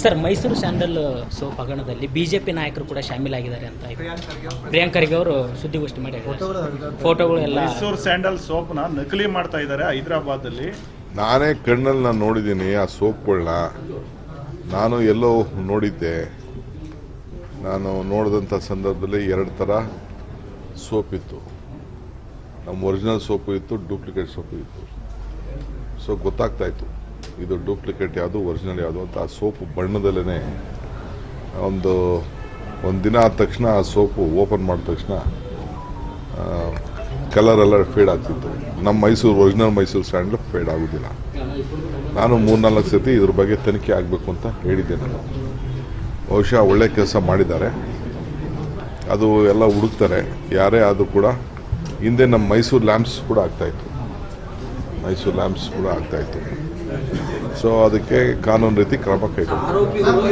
Sir, Mysuru sandal soap ಹಗರಣದಲ್ಲಿ BJP ನಾಯಕರು ಕೂಡ ಶಾಮೀಲಾಗಿದ್ದಾರೆ ಅಂತ ಪ್ರಿಯಾಂಕ್ ಖರ್ಗೆ ಅವರು ಸುದ್ದಿಗೋಷ್ಠಿ ಮಾಡಿ ಫೋಟೋಗಳು ಎಲ್ಲ ಮೈಸೂರು ಸ್ಯಾಂಡಲ್ ಸೋಪ್ನ ನಕಲಿ ಮಾಡ್ತಾ ಇದ್ದಾರೆ ಹೈದರಾಬಾದಲ್ಲಿ. ನಾನೇ ಕಣ್ಣಲ್ಲಿ ನಾನು ನೋಡಿದ್ದೀನಿ ಆ ಸೋಪ್ಗಳನ್ನ. ನಾನು ಎಲ್ಲೋ ನೋಡಿದ್ದೆ. ನಾನು ನೋಡಿದಂಥ ಸಂದರ್ಭದಲ್ಲಿ 2 ಥರ ಸೋಪ್ ಇತ್ತು. ನಮ್ಮ ಒರಿಜಿನಲ್ ಸೋಪು ಇತ್ತು, ಡೂಪ್ಲಿಕೇಟ್ ಸೋಪು ಇತ್ತು. ಸೊ ಗೊತ್ತಾಗ್ತಾ ಇತ್ತು ಇದು ಡೂಪ್ಲಿಕೇಟ್ ಯಾವುದು, ಒರಿಜಿನಲ್ ಯಾವುದು ಅಂತ. ಆ ಸೋಪು ಬಣ್ಣದಲ್ಲೇ ಒಂದು ದಿನ ಆದ ತಕ್ಷಣ ಆ ಸೋಪು ಓಪನ್ ಮಾಡಿದ ತಕ್ಷಣ ಕಲರ್ ಎಲ್ಲ ಫೇಡ್ ಆಗ್ತಿತ್ತು. ನಮ್ಮ ಒರಿಜಿನಲ್ ಮೈಸೂರು ಸ್ಯಾಂಡಲ್ ಫೇಡ್ ಆಗೋದಿಲ್ಲ. ನಾನು 3-4 ಸತಿ ಇದ್ರ ಬಗ್ಗೆ ತನಿಖೆ ಆಗಬೇಕು ಅಂತ ಹೇಳಿದ್ದೆ. ನಾನು ಬಹುಶಃ ಒಳ್ಳೆ ಕೆಲಸ ಮಾಡಿದ್ದಾರೆ. ಅದು ಎಲ್ಲ ಹುಡುಕ್ತಾರೆ ಯಾರೇ ಆದರೂ ಕೂಡ. ಹಿಂದೆ ನಮ್ಮ ಮೈಸೂರು ಲ್ಯಾಂಪ್ಸ್ ಕೂಡ ಆಗ್ತಾಯಿತ್ತು. ಸೊ ಅದಕ್ಕೆ ಕಾನೂನು ರೀತಿ ಕ್ರಮ ಕೈಗೊಳ್ಳುತ್ತೆ.